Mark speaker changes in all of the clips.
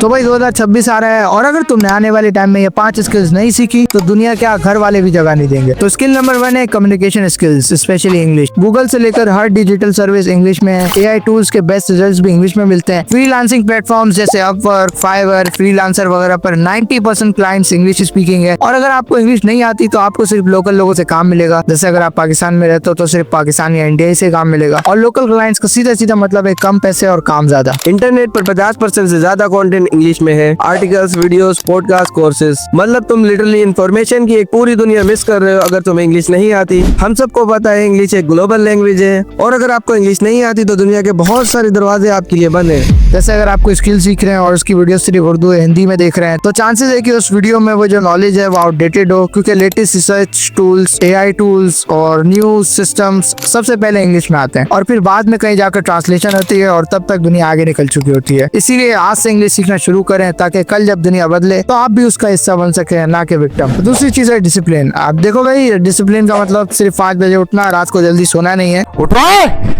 Speaker 1: तो भाई 2026 आ रहा है और अगर तुमने आने वाले टाइम में ये 5 स्किल्स नहीं सीखी तो दुनिया क्या घर वाले भी जगह नहीं देंगे। तो स्किल नंबर 1 है communication skills, specially English. Google से लेकर हर डिजिटल सर्विस इंग्लिश में है। एआई टूल्स के बेस्ट रिजल्ट्स भी इंग्लिश में मिलते हैं। फ्रीलांसिंग प्लेटफॉर्म्स जैसे अपवर्क, फाइवर, फ्रीलांसर वगैरह पर 90% क्लाइंट्स इंग्लिश स्पीकिंग है। और अगर आपको इंग्लिश नहीं आती तो आपको सिर्फ लोकल लोगों से काम मिलेगा। जैसे अगर आप पाकिस्तान में रहते हो तो सिर्फ पाकिस्तान या इंडिया से काम मिलेगा। और लोकल क्लाइंट्स का सीधा सीधा मतलब है कम पैसे और काम ज्यादा।
Speaker 2: इंटरनेट पर 50% से ज्यादा कंटेंट इंग्लिश में है। आर्टिकल्स, वीडियोस, पॉडकास्ट, कोर्सेज, मतलब तुम लिटरली इंफॉर्मेशन की एक पूरी दुनिया मिस कर रहे हो अगर तुम्हें इंग्लिश नहीं आती। हम सबको पता है इंग्लिश एक ग्लोबल लैंग्वेज है और अगर आपको इंग्लिश नहीं आती तो दुनिया के बहुत सारे दरवाजे आपके लिए बंद हैं।
Speaker 1: जैसे अगर आपको स्किल सीख रहे हैं और उसकी वीडियो सिर्फ उर्दू या हिंदी में देख रहे हैं तो चांसेस है कि उस वीडियो में वो जो नॉलेज है वो आउटडेटेड हो, क्योंकि latest research tools, AI tools और न्यूज सिस्टम्स सबसे पहले इंग्लिश में आते हैं और फिर बाद में कहीं जाकर ट्रांसलेशन होती है और तब तक दुनिया आगे निकल चुकी होती है। इसीलिए आज से इंग्लिश सीखना शुरू करें ताकि कल जब दुनिया बदले तो आप भी उसका हिस्सा बन सके, ना कि विक्टिम। दूसरी चीज है डिसिप्लिन। आप देखो भाई, डिसिप्लिन का मतलब सिर्फ 5 बजे उठना, रात को जल्दी सोना नहीं है।
Speaker 3: उठ रहा है,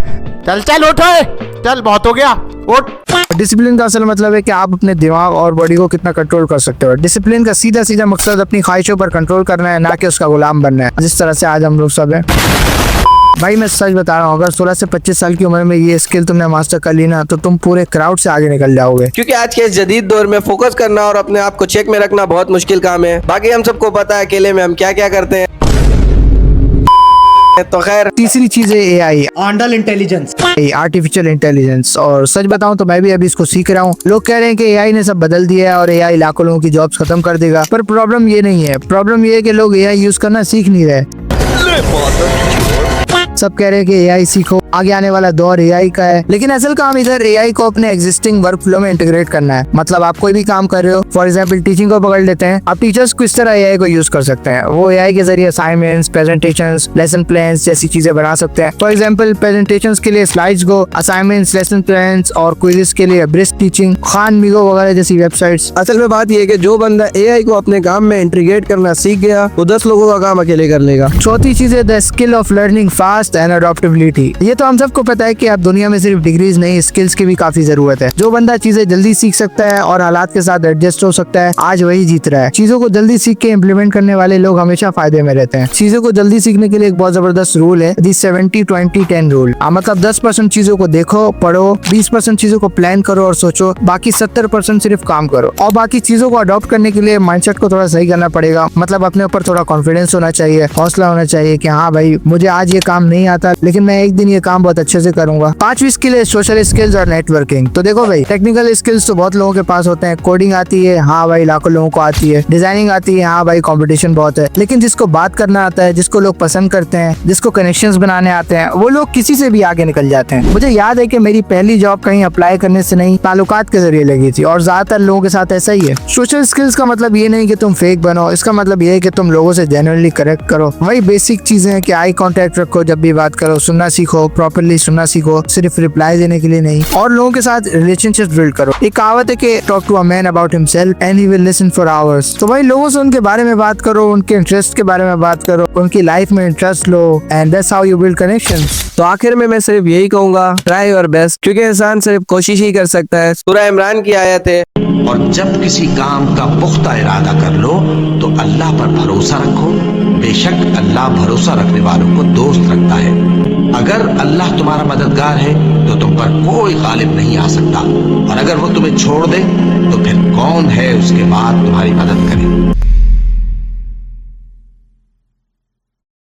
Speaker 3: चल चल उठ रहा है, चल बहुत हो गया, उठ।
Speaker 1: डिसिप्लिन का असल मतलब है कि आप अपने दिमाग और बॉडी को कितना कंट्रोल कर सकते हो। डिसिप्लिन का सीधा सीधा मकसद अपनी ख्वाहिशों पर कंट्रोल करना है, ना कि उसका गुलाम बनना है, जिस तरह से आज हम लोग सब हैं। भाई मैं सच बता रहा हूँ, अगर 16 से 25 साल की उम्र में ये स्किल तुमने मास्टर कर ली ना तो तुम पूरे क्राउड से आगे निकल जाओगे।
Speaker 2: क्योंकि आज के इस जदीद दौर में फोकस करना और अपने आप को चेक में रखना बहुत मुश्किल काम है। बाकी हम सबको पता है अकेले में हम क्या क्या करते हैं। तो खैर,
Speaker 1: तीसरी चीज है AI,
Speaker 3: Andal intelligence,
Speaker 1: artificial intelligence. और सच बताऊं तो मैं भी अभी इसको सीख रहा हूँ। लोग कह रहे हैं कि एआई ने सब बदल दिया है और एआई लाखों लोगों की जॉब्स खत्म कर देगा, पर प्रॉब्लम ये नहीं है। प्रॉब्लम ये है कि लोग एआई यूज करना सीख नहीं रहे। सब कह रहे हैं कि एआई सीखो, आगे आने वाला दौर एआई का है, लेकिन असल काम इधर एआई को अपने एग्जिस्टिंग वर्क फ्लो में इंटीग्रेट करना है। मतलब आप कोई भी काम कर रहे हो, फॉर एग्जांपल टीचिंग को पकड़ लेते हैं, आप टीचर्स किस तरह एआई को यूज कर सकते हैं। वो एआई के जरिए असाइनमेंट्स, प्रेजेंटेशंस, लेसन प्लान्स जैसी चीजें बना सकते हैं। फॉर एग्जांपल प्रेजेंटेशंस के लिए स्लाइड्स गो, असाइनमेंट्स, लेसन प्लान्स और क्विज़ेस के लिए ब्रिस्क टीचिंग, खान मिगो वगैरह जैसी वेबसाइट्स।
Speaker 2: असल में बात यह है कि जो बंदा एआई को अपने काम में इंटीग्रेट करना सीख गया वो 10 लोगों का काम अकेले कर लेगा।
Speaker 1: चौथी चीज है the skill of learning fast and adaptability. ये तो हम सबको पता है कि आप दुनिया में सिर्फ डिग्रीज नहीं, स्किल्स की भी काफी जरूरत है। जो बंदा चीजें जल्दी सीख सकता है और हालात के साथ एडजस्ट हो सकता है, आज वही जीत रहा है। चीजों को जल्दी सीख के इम्प्लीमेंट करने वाले लोग हमेशा फायदे में रहते हैं। चीजों को जल्दी सीखने के लिए एक बहुत जबरदस्त रूल है, दी 70-20-10 रूल। मतलब 10% चीजों को देखो, पढ़ो, 20% चीजों को प्लान करो और सोचो, बाकी 70% सिर्फ काम करो। और बाकी चीजों को अडॉप्ट करने के लिए माइंडसेट को थोड़ा सही करना पड़ेगा। मतलब अपने ऊपर थोड़ा कॉन्फिडेंस होना चाहिए, हौसला होना चाहिए कि हाँ भाई मुझे आज ये काम नहीं आता लेकिन मैं एक दिन ये काम बहुत अच्छे से करूंगा। 5वीं स्किल है सोशल स्किल्स और नेटवर्किंग। तो देखो भाई, टेक्निकल स्किल्स तो बहुत लोगों के पास होते हैं। कोडिंग आती है, हाँ भाई लाखों लोगों को आती है। डिजाइनिंग आती है, हाँ भाई कंपटीशन बहुत है। लेकिन जिसको बात करना आता है, जिसको लोग पसंद करते हैं, जिसको कनेक्शंस बनाने आते हैं, वो लोग किसी से भी आगे निकल जाते हैं। मुझे याद है कि मेरी पहली जॉब कहीं अप्लाई करने से नहीं, ताल्लुकात के जरिए लगी थी और ज्यादातर लोगों के साथ ऐसा ही है। सोशल स्किल्स का मतलब ये नहीं कि तुम फेक बनो, इसका मतलब ये है कि तुम लोगों से जेन्युइनली करेक्ट करो। वही बेसिक चीजें हैं कि आई कांटेक्ट रखो जब भी बात करो, सुनना सीखो, प्रॉपर्ली सुनना सीखो, सिर्फ रिप्लाई देने के लिए नहीं, और लोगों के साथ रिलेशनशिप बिल्ड करो। एक कहावत है कि talk to a man about himself and he will listen for hours. तो भाई लोगों से उनके बारे में बात करो, उनके इंटरेस्ट के बारे में बात करो, उनकी लाइफ में interest low, and that's how you build connections.
Speaker 2: तो आखिर में मैं सिर्फ यही कहूंगा, ट्राई योर बेस्ट, क्योंकि इंसान सिर्फ कोशिश ही कर सकता है। सूरह इमरान की आयत है,
Speaker 4: और जब किसी काम का पुख्ता इरादा कर लो तो अल्लाह पर भरोसा रखो, बेशक अल्लाह भरोसा रखने वालों को दोस्त रखता है। अगर अल्लाह तुम्हारा मददगार है तो तुम पर कोई गालिब नहीं आ सकता, और अगर वो तुम्हें छोड़ दे तो फिर कौन है उसके बाद तुम्हारी मदद करे।